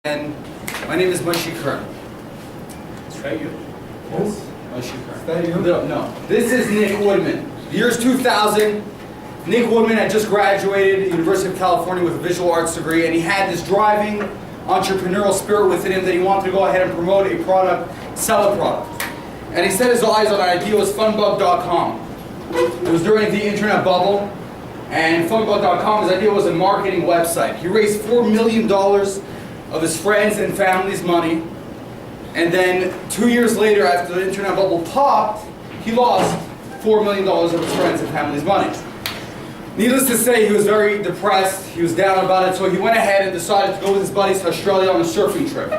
And my name is Kern. Is that you? Yes, Kern. Is that you? No. This is Nick Woodman. The year's 2000. Nick Woodman had just graduated at the University of California with a visual arts degree, and he had this driving entrepreneurial spirit within him that he wanted to go ahead and promote a product, sell a product. And he set his eyes on an idea was funbug.com. It was during the internet bubble, and funbug.com, his idea was a marketing website. He raised $4 million of his friends and family's money, and then 2 years later, after the internet bubble popped, he lost $4 million of his friends and family's money. Needless to say, he was very depressed, he was down about it, so he went ahead and decided to go with his buddies to Australia on a surfing trip.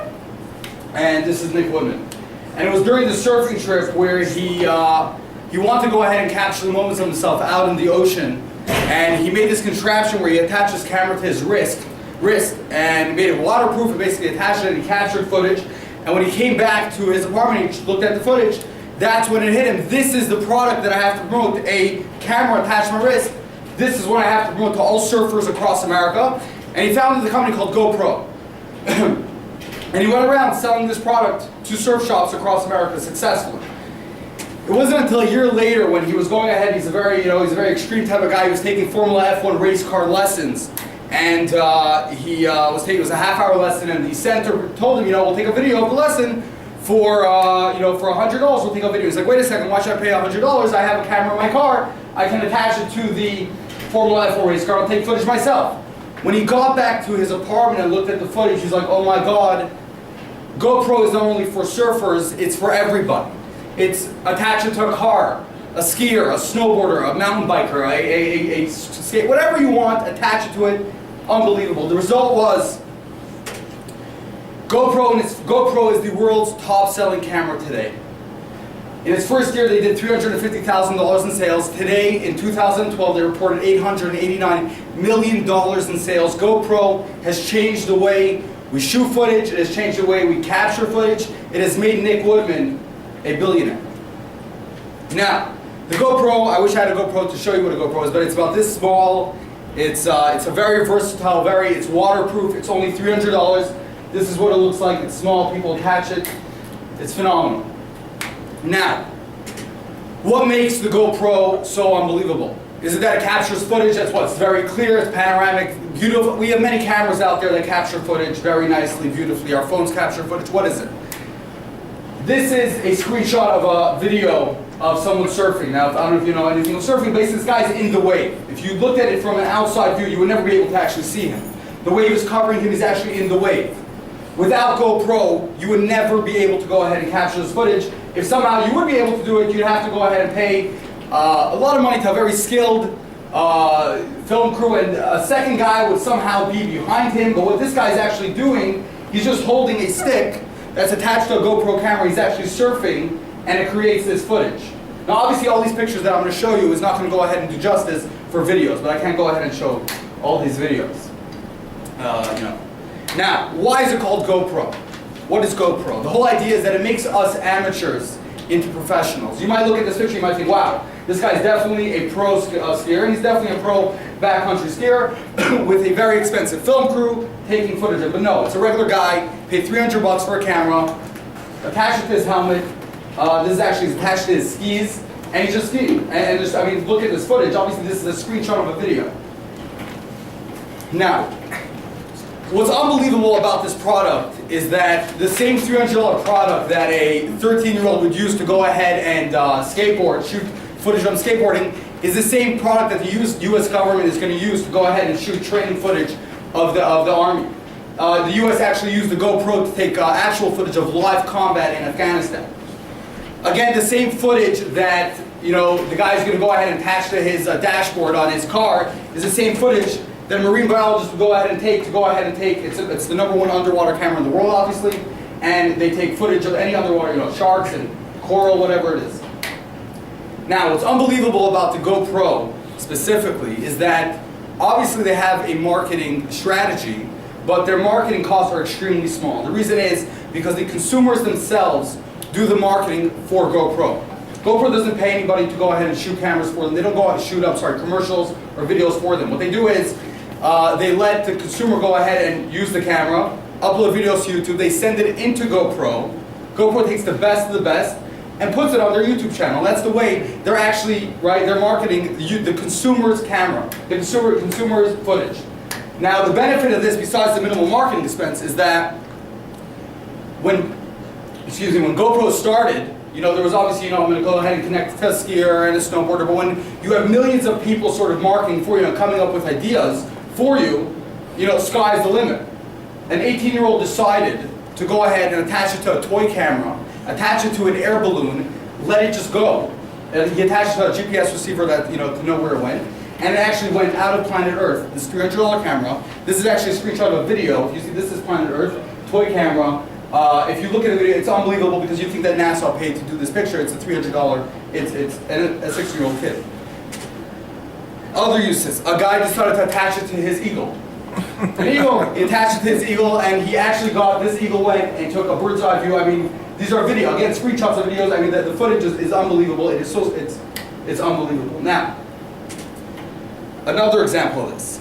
And this is Nick Woodman. And it was during the surfing trip where he wanted to go ahead and capture the moments of himself out in the ocean, and he made this contraption where he attached his camera to his wrist and made it waterproof and basically attached it and he captured footage. And when he came back to his apartment, he looked at the footage, that's when it hit him. This is the product that I have to promote, a camera attached to my wrist. This is what I have to promote to all surfers across America. And he founded a company called GoPro. And he went around selling this product to surf shops across America successfully. It wasn't until a year later when he was going ahead, he's a very extreme type of guy, he was taking Formula F1 race car lessons. And it was a half-hour lesson, and the center told him, we'll take a video of the lesson for $100. We'll take a video. He's like, wait a second, why should I pay $100? I have a camera in my car. I can attach it to the Formula F1 race car. I'll take footage myself. When he got back to his apartment and looked at the footage, he's like, oh my God, GoPro is not only for surfers, it's for everybody. It's attach it to a car, a skier, a snowboarder, a mountain biker, a skate, whatever you want, attach it to it. Unbelievable. The result was GoPro is the world's top-selling camera today. In its first year, they did $350,000 in sales. Today, in 2012, they reported $889 million in sales. GoPro has changed the way we shoot footage. It has changed the way we capture footage. It has made Nick Woodman a billionaire. Now, the GoPro, I wish I had a GoPro to show you what a GoPro is, but it's about this small. It's a very versatile, it's waterproof. It's only $300. This is what it looks like. It's small. People attach it. It's phenomenal. Now, what makes the GoPro so unbelievable? Is it that it captures footage? It's very clear, it's panoramic, beautiful. We have many cameras out there that capture footage very nicely, beautifully. Our phones capture footage. What is it? This is a screenshot of a video of someone surfing. Now, I don't know if you know anything of surfing, basically this guy's in the wave. If you looked at it from an outside view, you would never be able to actually see him. The wave is covering him, he's actually in the wave. Without GoPro, you would never be able to go ahead and capture this footage. If somehow you would be able to do it, you'd have to go ahead and pay a lot of money to a very skilled film crew, and a second guy would somehow be behind him. But what this guy's actually doing, he's just holding a stick that's attached to a GoPro camera. He's actually surfing, and it creates this footage. Now, obviously, all these pictures that I'm going to show you is not going to go ahead and do justice for videos, but I can't go ahead and show all these videos. Now, why is it called GoPro? What is GoPro? The whole idea is that it makes us amateurs into professionals. You might look at this picture, you might think, wow, this guy's definitely a pro skier, and he's definitely a pro backcountry skier with a very expensive film crew taking footage of it. But no, it's a regular guy, paid $300 for a camera, attached it to his helmet. This is actually attached to his skis, and he's just skiing. And just, look at this footage. Obviously, this is a screenshot of a video. Now, what's unbelievable about this product is that the same $300 product that a 13-year-old would use to go ahead and shoot footage on skateboarding, is the same product that the U.S. government is going to use to go ahead and shoot training footage of the Army. The U.S. actually used the GoPro to take actual footage of live combat in Afghanistan. Again, the same footage that the guy's going to go ahead and attach to his dashboard on his car is the same footage that a marine biologist would go ahead and take. It's the #1 underwater camera in the world, obviously, and they take footage of any underwater, sharks and coral, whatever it is. Now, what's unbelievable about the GoPro specifically is that obviously they have a marketing strategy, but their marketing costs are extremely small. The reason is because the consumers themselves do the marketing for GoPro. GoPro doesn't pay anybody to go ahead and shoot cameras for them. They don't go out and shoot commercials or videos for them. What they do is they let the consumer go ahead and use the camera, upload videos to YouTube, they send it into GoPro. GoPro takes the best of the best and puts it on their YouTube channel. That's the way they're actually, right, they're marketing the consumer's camera, the consumer's footage. Now, the benefit of this, besides the minimal marketing expense, is that when GoPro started, there was obviously, I'm going to go ahead and connect to a skier and a snowboarder, but when you have millions of people sort of marketing for you and coming up with ideas for you, sky's the limit. An 18-year-old decided to go ahead and attach it to a toy camera, attach it to an air balloon, let it just go. And he attached it to a GPS receiver that, to know where it went. And it actually went out of planet Earth. This $300 camera. This is actually a screenshot of a video. If you see, this is planet Earth, toy camera. If you look at the video, it's unbelievable because you think that NASA paid to do this picture. It's a $300, it's a 6-year-old kid. Other uses. A guy decided to attach it to his eagle. An eagle, he attached it to his eagle, and he actually got, this eagle went and took a bird's eye view. I mean, these are video, again, screenshots of videos. I mean, the footage is unbelievable. It is so, it's unbelievable. Now, another example of this.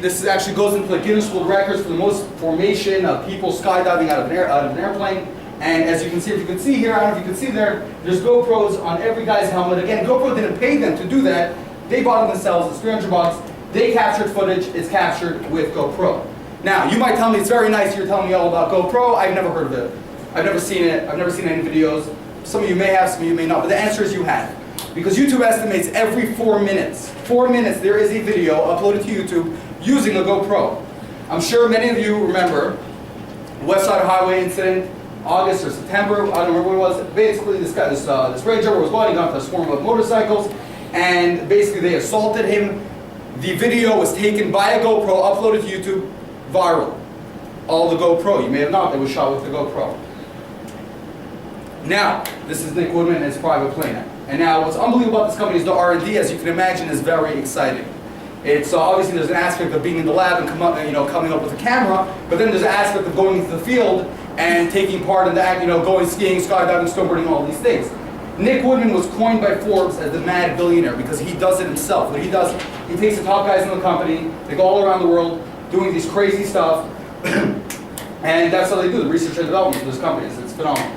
This actually goes into the Guinness World Records for the most formation of people skydiving out of an airplane. And as you can see, if you can see here, I don't know if you can see there's GoPros on every guy's helmet. Again, GoPro didn't pay them to do that. They bought it themselves. It's $300. They captured footage. It's captured with GoPro. Now, you might tell me it's very nice. You're telling me all about GoPro. I've never heard of it. I've never seen it. I've never seen any videos. Some of you may have, some of you may not. But the answer is you have. Because YouTube estimates every 4 minutes, there is a video uploaded to YouTube using a GoPro. I'm sure many of you remember the West Side Highway incident, August or September, I don't remember what it was. Basically, this guy, this Range Rover was going on to a swarm of motorcycles, and basically they assaulted him. The video was taken by a GoPro, uploaded to YouTube, viral. All the GoPro, you may have not, it was shot with the GoPro. Now, this is Nick Woodman and his private plane. And now, what's unbelievable about this company is the R&D, as you can imagine, is very exciting. It's obviously there's an aspect of being in the lab and coming up with a camera, but then there's an aspect of going into the field and taking part in that, going skiing, skydiving, snowboarding, all these things. Nick Woodman was coined by Forbes as the mad billionaire because he does it himself. What he does, he takes the top guys in the company, they go all around the world doing these crazy stuff, and that's how they do the research and development for those companies. It's phenomenal.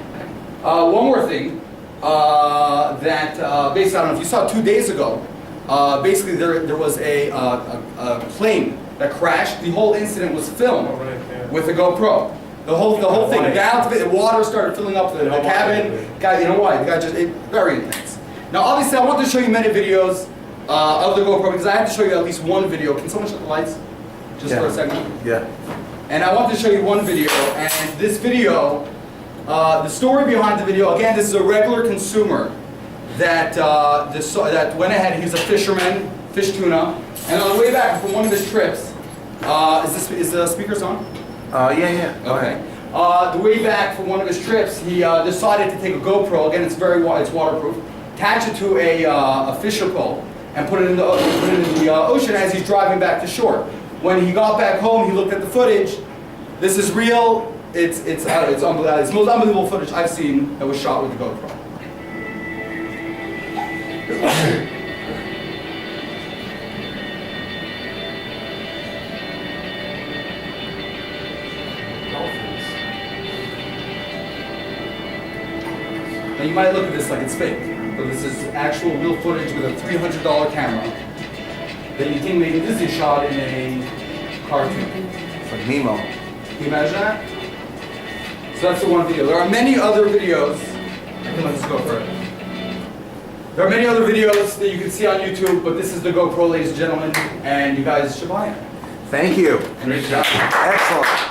One more thing. Basically, I don't know if you saw 2 days ago, basically there was a plane that crashed. The whole incident was filmed with a GoPro. The whole thing. Down to the water started filling up the cabin. Guy, you know why? The guy just, very intense. Now, obviously, I want to show you many videos of the GoPro because I have to show you at least one video. Can someone shut the lights? Just for a second. Yeah. And I want to show you one video, and this video, the story behind the video, again, this is a regular consumer that went ahead. He was a fisherman, fished tuna, and on the way back from one of his trips, is the speakers on? Yeah. Okay. The way back from one of his trips, he decided to take a GoPro. Again, it's waterproof. Attach it to a fisher pole and put it in the ocean as he's driving back to shore. When he got back home, he looked at the footage. This is real. It's unbelievable. It's the most unbelievable footage I've seen that was shot with the GoPro. Now you might look at this like it's fake, but this is actual real footage with a $300 camera that you think maybe this is shot in a cartoon. It's like Nemo. Can you imagine that? So that's the one video. There are many other videos. I can let this go further. There are many other videos that you can see on YouTube, but this is the GoPro, ladies and gentlemen, and you guys should buy it. Thank you. Great job. Excellent.